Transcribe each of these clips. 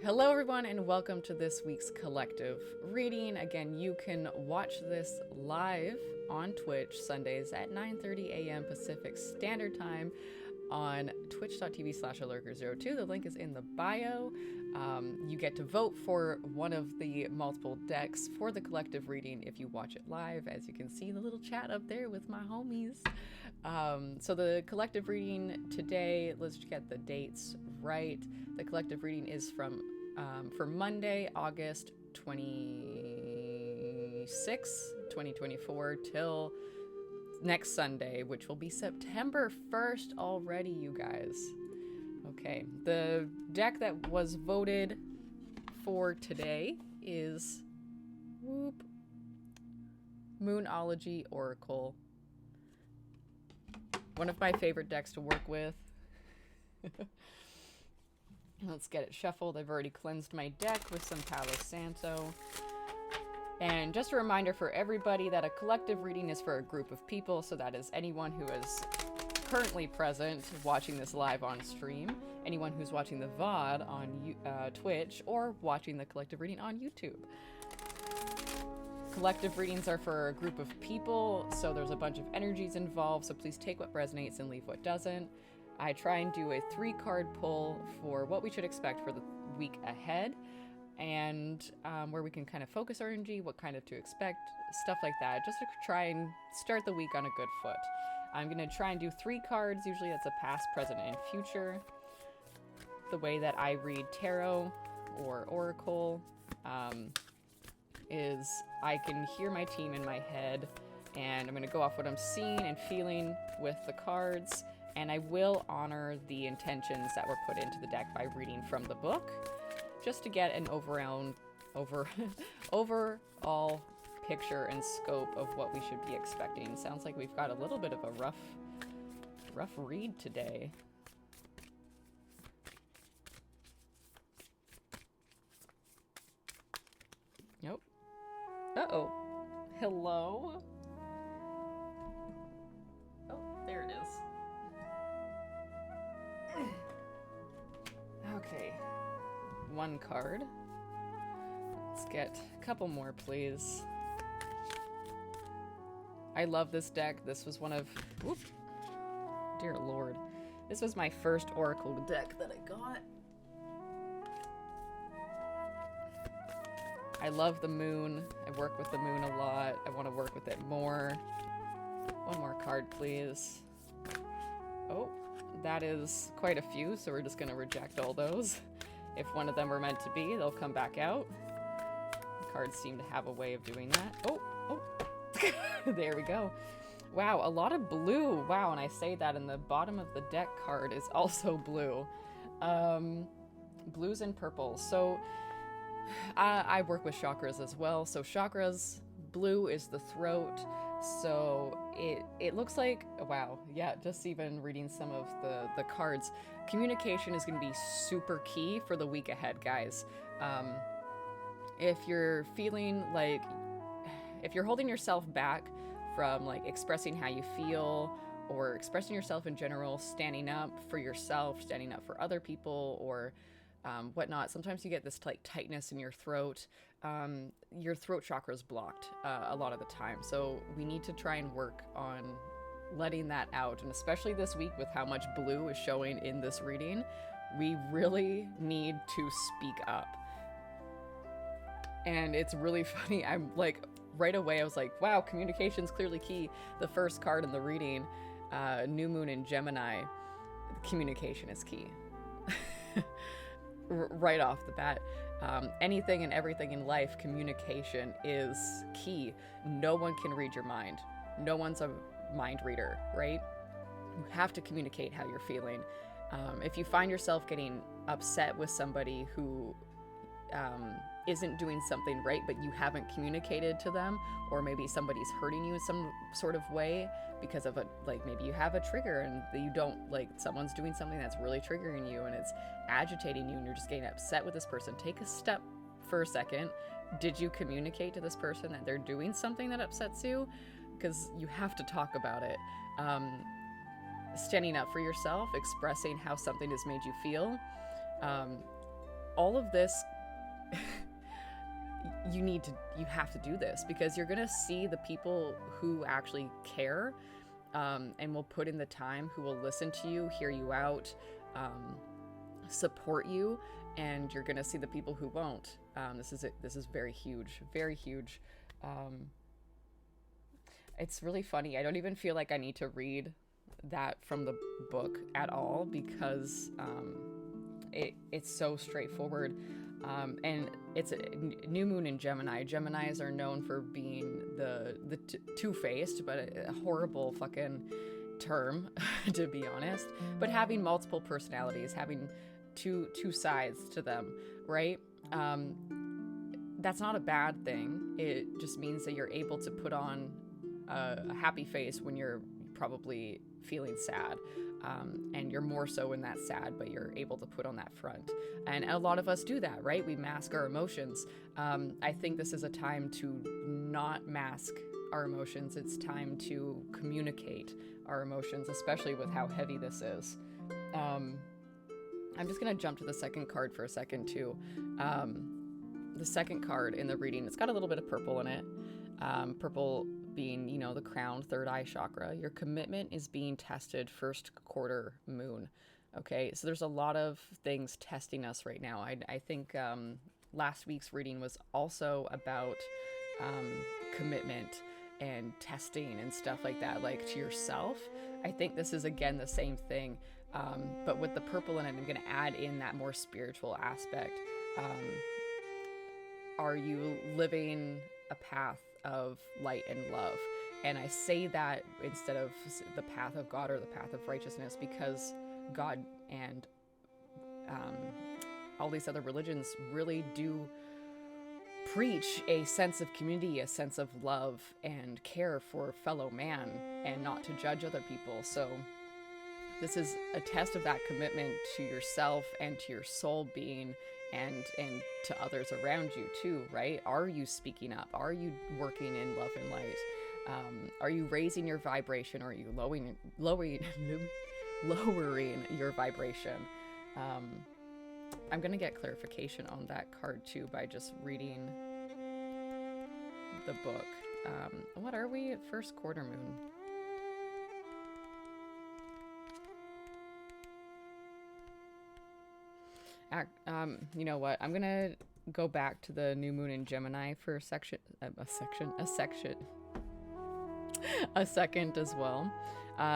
Hello everyone and welcome to this week's collective reading. Again, you can watch this live on Twitch Sundays at 9:30 a.m. Pacific Standard Time on twitch.tv/lurker02. The link is in the bio. You get to vote for one of the multiple decks for the collective reading if you watch it live. As you can see, the little chat up there with my homies. So the collective reading today, let's get the dates right. The collective reading is for Monday, August 26, 2024 till next Sunday, which will be September 1st already, you guys. Okay, the deck that was voted for today is Moonology Oracle. One of my favorite decks to work with. Let's get it shuffled. I've already cleansed my deck with some Palo Santo. And just a reminder for everybody that a collective reading is for a group of people, so that is anyone who is currently present watching this live on stream, anyone who's watching the VOD on Twitch, or watching the collective reading on YouTube. Collective readings are for a group of people, so there's a bunch of energies involved, so please take what resonates and leave what doesn't. I try and do a 3-card pull for what we should expect for the week ahead, and where we can kind of focus our energy, what kind of to expect, stuff like that, just to try and start the week on a good foot. I'm going to try and do 3 cards, usually that's a past, present, and future. The way that I read tarot or oracle is I can hear my team in my head, and I'm going to go off what I'm seeing and feeling with the cards, and I will honor the intentions that were put into the deck by reading from the book, just to get an overall picture and scope of what we should be expecting. Sounds like we've got a little bit of a rough read today. Nope. Uh-oh. Hello? Oh, there it is. Okay. 1 card. Let's get a couple more, please. I love this deck. This was one of... Whoop. Dear Lord. This was my first Oracle deck that I got. I love the moon. I work with the moon a lot. I want to work with it more. 1 more card, please. Oh, that is quite a few, so we're just going to reject all those. If one of them were meant to be, they'll come back out. Cards seem to have a way of doing that. Oh. There we go. Wow, a lot of blue. Wow, and I say that, and the bottom of the deck card is also blue. Blues and purples. So I work with chakras as well. So chakras, blue is the throat. So it looks like, wow, yeah, just even reading some of the cards, communication is going to be super key for the week ahead, guys. If you're feeling like, if you're holding yourself back from like expressing how you feel or expressing yourself in general, standing up for yourself, standing up for other people, or whatnot, sometimes you get this like tightness in your throat. Your throat chakra is blocked a lot of the time, so we need to try and work on letting that out. And especially this week with how much blue is showing in this reading, we really need to speak up. And it's really funny, I'm like, right away I was like, wow, communication's clearly key. The first card in the reading, New Moon in Gemini, communication is key. Right off the bat. Anything and everything in life, communication is key. No one can read your mind. No one's a mind reader, right? You have to communicate how you're feeling. If you find yourself getting upset with somebody who isn't doing something right, but you haven't communicated to them, or maybe somebody's hurting you in some sort of way because of maybe you have a trigger and you don't, someone's doing something that's really triggering you and it's agitating you and you're just getting upset with this person, take a step for a second. Did you communicate to this person that they're doing something that upsets you? Because you have to talk about it. Standing up for yourself, expressing how something has made you feel. all of this, you have to do this, because you're gonna see the people who actually care, and will put in the time, who will listen to you, hear you out, support you, and you're gonna see the people who won't. This is very huge, very huge. It's really funny. I don't even feel like I need to read that from the book at all, because it's so straightforward. And it's a new moon in Gemini. Geminis are known for being the two-faced, but a horrible fucking term, to be honest. But having multiple personalities, having two sides to them, right? That's not a bad thing. It just means that you're able to put on a happy face when you're probably feeling sad, and you're more so in that sad, but you're able to put on that front. And a lot of us do that, right? We mask our emotions. I think this is a time to not mask our emotions. It's time to communicate our emotions, especially with how heavy this is. I'm just gonna jump to the second card for a second too. The second card in the reading, it's got a little bit of purple in it. Purple being, the crown, third eye chakra. Your commitment is being tested, first quarter moon. Okay, so there's a lot of things testing us right now. I think last week's reading was also about commitment and testing and stuff like that, like to yourself. I think this is, again, the same thing, but with the purple in it, I'm going to add in that more spiritual aspect. Are you living a path of light and love? And I say that instead of the path of God or the path of righteousness, because God and all these other religions really do preach a sense of community, a sense of love and care for fellow man, and not to judge other people. So this is a test of that commitment to yourself and to your soul being, and to others around you too, right? Are you speaking up? Are you working in love and light? Are you raising your vibration, or are you lowering your vibration? I'm gonna get clarification on that card too by just reading the book. What are we at first quarter moon? You know what? I'm gonna go back to the new moon in Gemini for a second as well.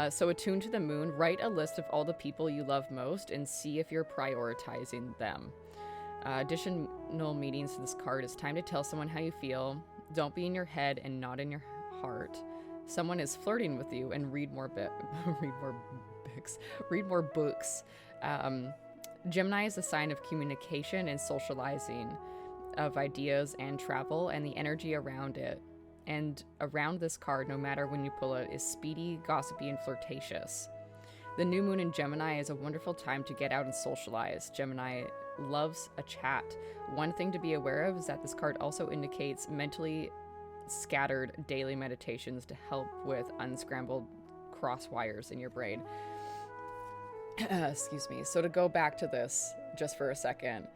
So attune to the moon, write a list of all the people you love most and see if you're prioritizing them. Additional meanings to this card is time to tell someone how you feel. Don't be in your head and not in your heart. Someone is flirting with you, and read more books. Gemini is a sign of communication and socializing, of ideas and travel, and the energy around it. And around this card, no matter when you pull it, is speedy, gossipy, and flirtatious. The new moon in Gemini is a wonderful time to get out and socialize. Gemini loves a chat. One thing to be aware of is that this card also indicates mentally scattered daily meditations to help with unscrambled cross wires in your brain. Excuse me. So to go back to this just for a second,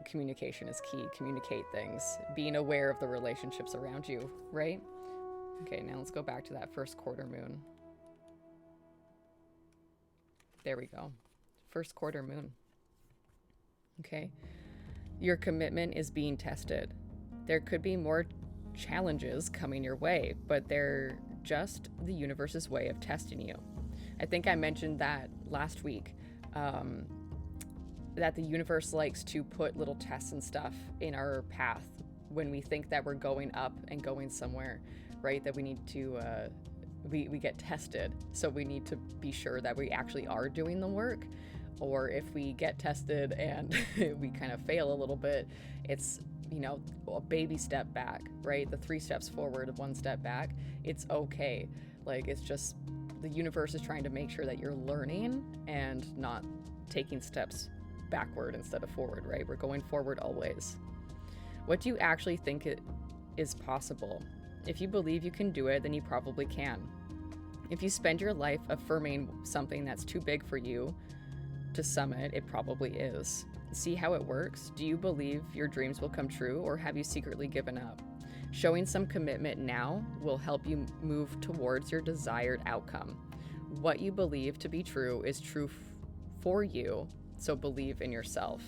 communication is key. Communicate things. Being aware of the relationships around you, right? Okay, now let's go back to that first quarter moon. There we go. First quarter moon. Okay. Your commitment is being tested. There could be more challenges coming your way, but they're just the universe's way of testing you. I think I mentioned that last week, that the universe likes to put little tests and stuff in our path when we think that we're going up and going somewhere, right? That we need to, we get tested. So we need to be sure that we actually are doing the work. Or if we get tested and we kind of fail a little bit, it's, a baby step back, right? The 3 steps forward, 1 step back. It's okay. Like, it's just, the universe is trying to make sure that you're learning and not taking steps backward instead of forward, right? We're going forward always. What do you actually think it is possible? If you believe you can do it, then you probably can. If you spend your life affirming something that's too big for you, To some it probably is. See how it works? Do you believe your dreams will come true, or have you secretly given up? Showing some commitment now will help you move towards your desired outcome. What you believe to be true is true for you, so believe in yourself.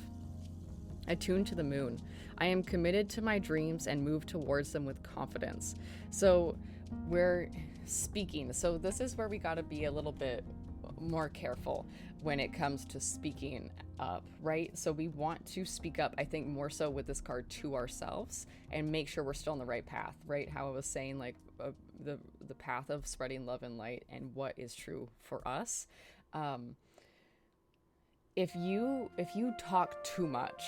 Attuned to the moon. I am committed to my dreams and move towards them with confidence. So we're speaking. So this is where we got to be a little bit more careful when it comes to speaking up, right? So we want to speak up, I think, more so with this card to ourselves and make sure we're still on the right path, right? How I was saying, like the path of spreading love and light and what is true for us. If you talk too much,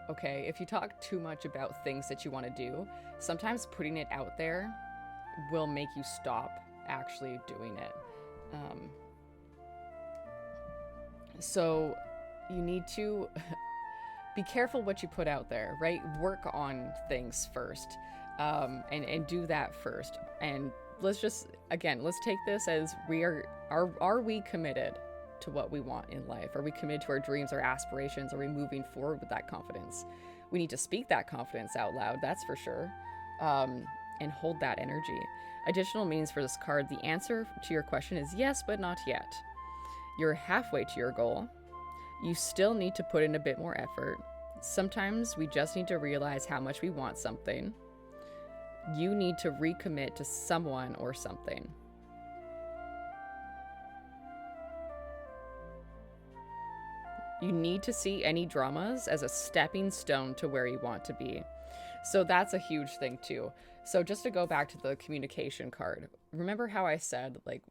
okay, if you talk too much about things that you want to do, sometimes putting it out there will make you stop actually doing it. So you need to be careful what you put out there, right? Work on things first, and do that first. And let's take this as are we committed to what we want in life? Are we committed to our dreams, our aspirations? Are we moving forward with that confidence? We need to speak that confidence out loud, that's for sure, and hold that energy. Additional meanings for this card: the answer to your question is yes, but not yet. You're halfway to your goal. You still need to put in a bit more effort. Sometimes we just need to realize how much we want something. You need to recommit to someone or something. You need to see any dramas as a stepping stone to where you want to be. So that's a huge thing too. So just to go back to the communication card, remember how I said, like,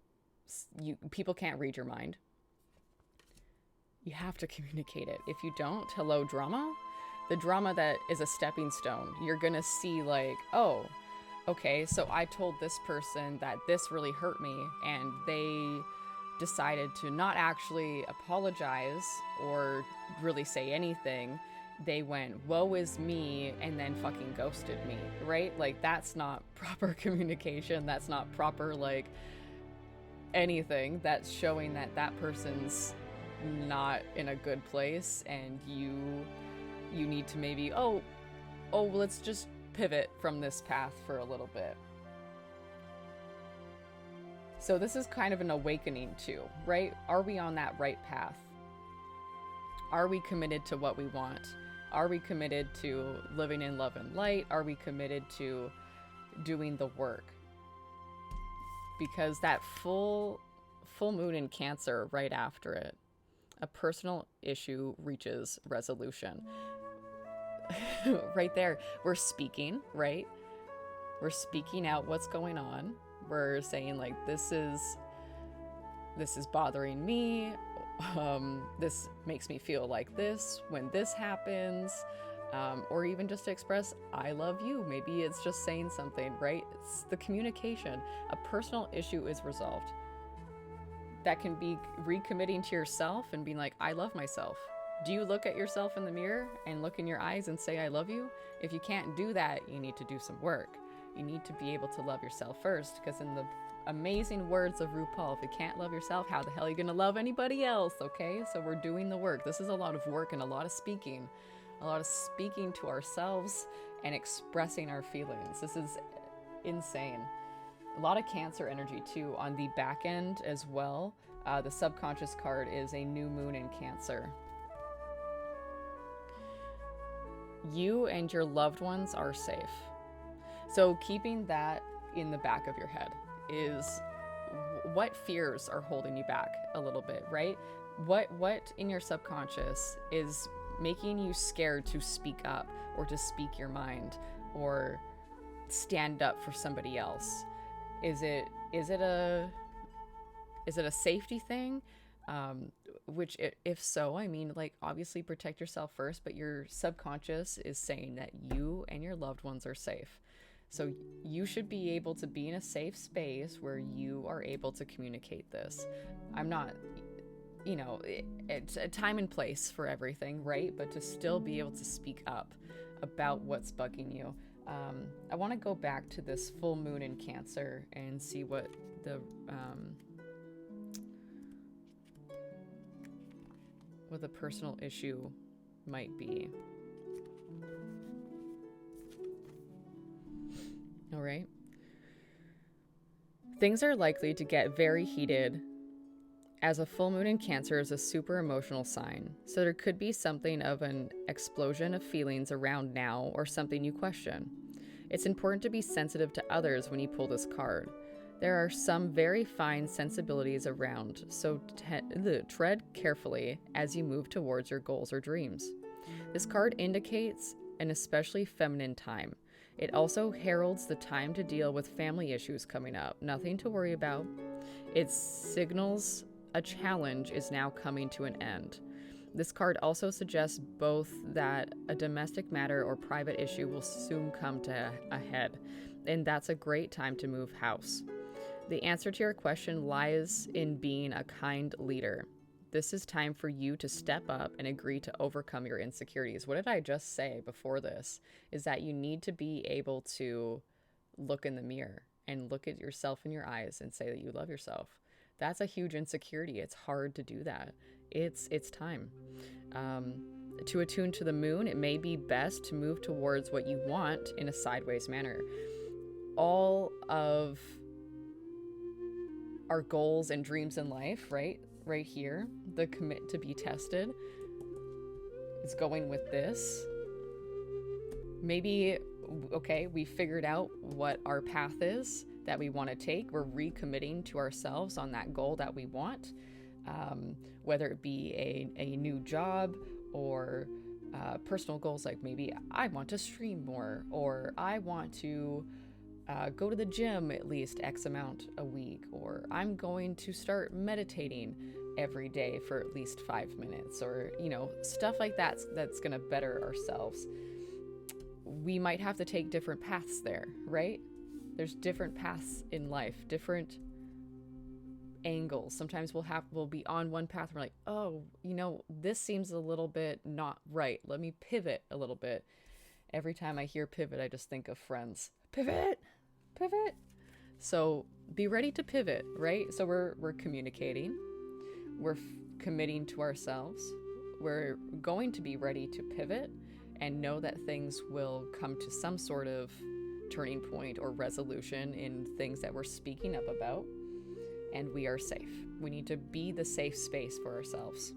people can't read your mind? You have to communicate it. If you don't, hello drama? The drama that is a stepping stone. You're gonna see like, oh, okay, so I told this person that this really hurt me, and they decided to not actually apologize or really say anything. They went, woe is me, and then fucking ghosted me, right? Like, that's not proper communication. That's not proper, like, anything. That's showing that that person's not in a good place, and you need to maybe, let's just pivot from this path for a little bit. So this is kind of an awakening too, right? Are we on that right path? Are we committed to what we want? Are we committed to living in love and light? Are we committed to doing the work? Because that full moon in Cancer right after it, a personal issue reaches resolution. Right there, we're speaking, right? We're speaking out what's going on. We're saying, like, this is bothering me. This makes me feel like this when this happens. Or even just to express, I love you. Maybe it's just saying something, right? It's the communication. A personal issue is resolved. That can be recommitting to yourself and being like, I love myself. Do you look at yourself in the mirror and look in your eyes and say, I love you? If you can't do that, you need to do some work. You need to be able to love yourself first, because in the amazing words of RuPaul, if you can't love yourself, how the hell are you going to love anybody else, okay? So we're doing the work. This is a lot of work and a lot of speaking to ourselves and expressing our feelings. This is insane. A lot of Cancer energy too on the back end as well. The subconscious card is a new moon in Cancer. You and your loved ones are safe. So keeping that in the back of your head is what fears are holding you back a little bit, right? What in your subconscious is making you scared to speak up or to speak your mind or stand up for somebody else? Is it a safety thing? Which, if so, I mean, like, obviously protect yourself first, but your subconscious is saying that you and your loved ones are safe. So you should be able to be in a safe space where you are able to communicate this. I'm not, it's a time and place for everything, right? But to still be able to speak up about what's bugging you. I want to go back to this full moon in Cancer and see what what the personal issue might be. All right. Things are likely to get very heated, as a full moon in Cancer is a super emotional sign, so there could be something of an explosion of feelings around now or something you question. It's important to be sensitive to others when you pull this card. There are some very fine sensibilities around, so tread carefully as you move towards your goals or dreams. This card indicates an especially feminine time. It also heralds the time to deal with family issues coming up. Nothing to worry about. It signals a challenge is now coming to an end. This card also suggests both that a domestic matter or private issue will soon come to a head, and that's a great time to move house. The answer to your question lies in being a kind leader. This is time for you to step up and agree to overcome your insecurities. What did I just say before this? Is that you need to be able to look in the mirror and look at yourself in your eyes and say that you love yourself. That's a huge insecurity. It's hard to do that. It's time. To attune to the moon, it may be best to move towards what you want in a sideways manner. All of our goals and dreams in life, right here, the commit to be tested is going with this. Maybe, okay, we figured out what our path is that we want to take. We're recommitting to ourselves on that goal that we want, whether it be a new job or personal goals, like maybe I want to stream more, or I want to go to the gym at least X amount a week, or I'm going to start meditating every day for at least 5 minutes, or, stuff like that's going to better ourselves. We might have to take different paths there, right? There's different paths in life, different angles. Sometimes we'll be on one path and we're like, oh, this seems a little bit not right. Let me pivot a little bit. Every time I hear pivot, I just think of Friends. Pivot. So be ready to pivot, right? So we're communicating. We're committing to ourselves. We're going to be ready to pivot and know that things will come to some sort of turning point or resolution in things that we're speaking up about, and we are safe. We need to be the safe space for ourselves.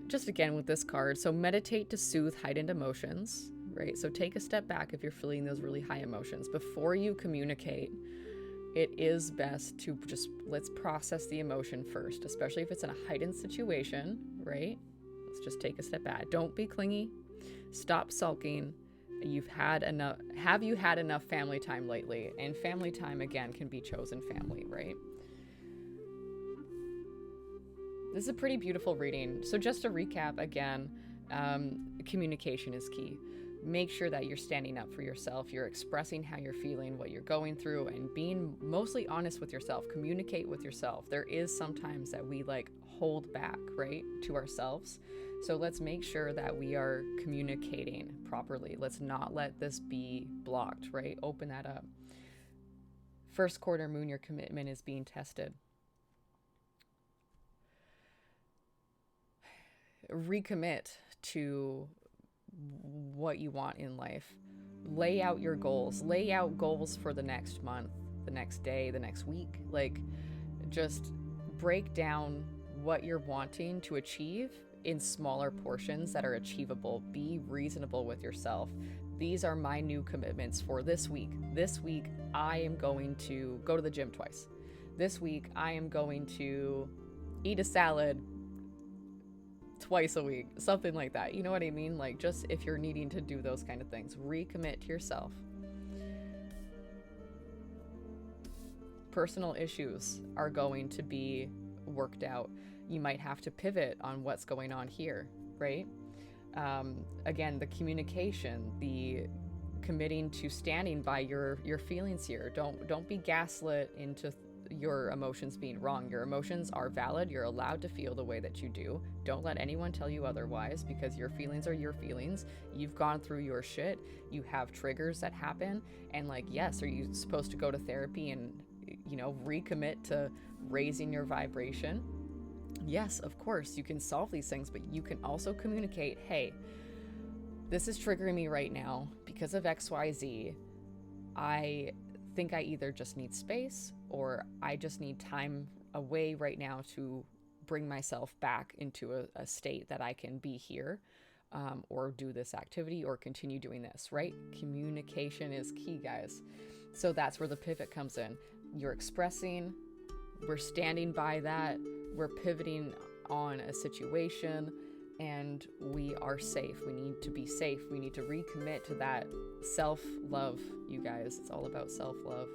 Just again with this card, so meditate to soothe heightened emotions, right? So take a step back if you're feeling those really high emotions. Before you communicate, it is best to let's process the emotion first, especially if it's in a heightened situation, right? Let's just take a step back. Don't be clingy. Stop sulking. Have you had enough family time lately? And family time, again, can be chosen family, right? This is a pretty beautiful reading. So just to recap again, communication is key. Make sure that you're standing up for yourself. You're expressing how you're feeling, what you're going through, and being mostly honest with yourself. Communicate with yourself. There is sometimes that we hold back, right, to ourselves. So let's make sure that we are communicating properly. Let's not let this be blocked, right? Open that up. First quarter moon, your commitment is being tested. Recommit to what you want in life. Lay out your goals. Lay out goals for the next month, the next day, the next week. Just break down what you're wanting to achieve in smaller portions that are achievable. Be reasonable with yourself. These are my new commitments for this week. This week, I am going to go to the gym twice. This week, I am going to eat a salad twice a week, something like that. You know what I mean? Just if you're needing to do those kind of things, recommit to yourself. Personal issues are going to be worked out. You might have to pivot on what's going on here, right? Again, the communication, the committing to standing by your feelings here. Don't be gaslit into your emotions being wrong. Your emotions are valid. You're allowed to feel the way that you do. Don't let anyone tell you otherwise, because your feelings are your feelings. You've gone through your shit. You have triggers that happen. And yes, are you supposed to go to therapy and, recommit to raising your vibration? Yes, of course, you can solve these things, but you can also communicate, hey, this is triggering me right now because of XYZ. I think I either just need space or I just need time away right now to bring myself back into a state that I can be here, or do this activity or continue doing this, right? Communication is key, guys. So that's where the pivot comes in. You're expressing, we're standing by that, we're pivoting on a situation, and we are safe. We need to be safe. We need to recommit to that self-love, you guys. It's all about self-love.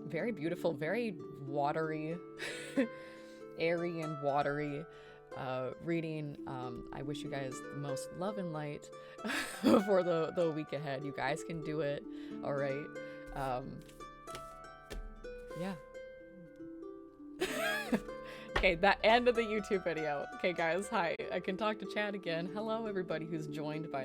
Very beautiful, very watery, airy and watery reading. I wish you guys the most love and light for the week ahead. You guys can do it. All right. Yeah. Okay, that end of the YouTube video. Okay, guys, hi. I can talk to chat again. Hello, everybody who's joined, by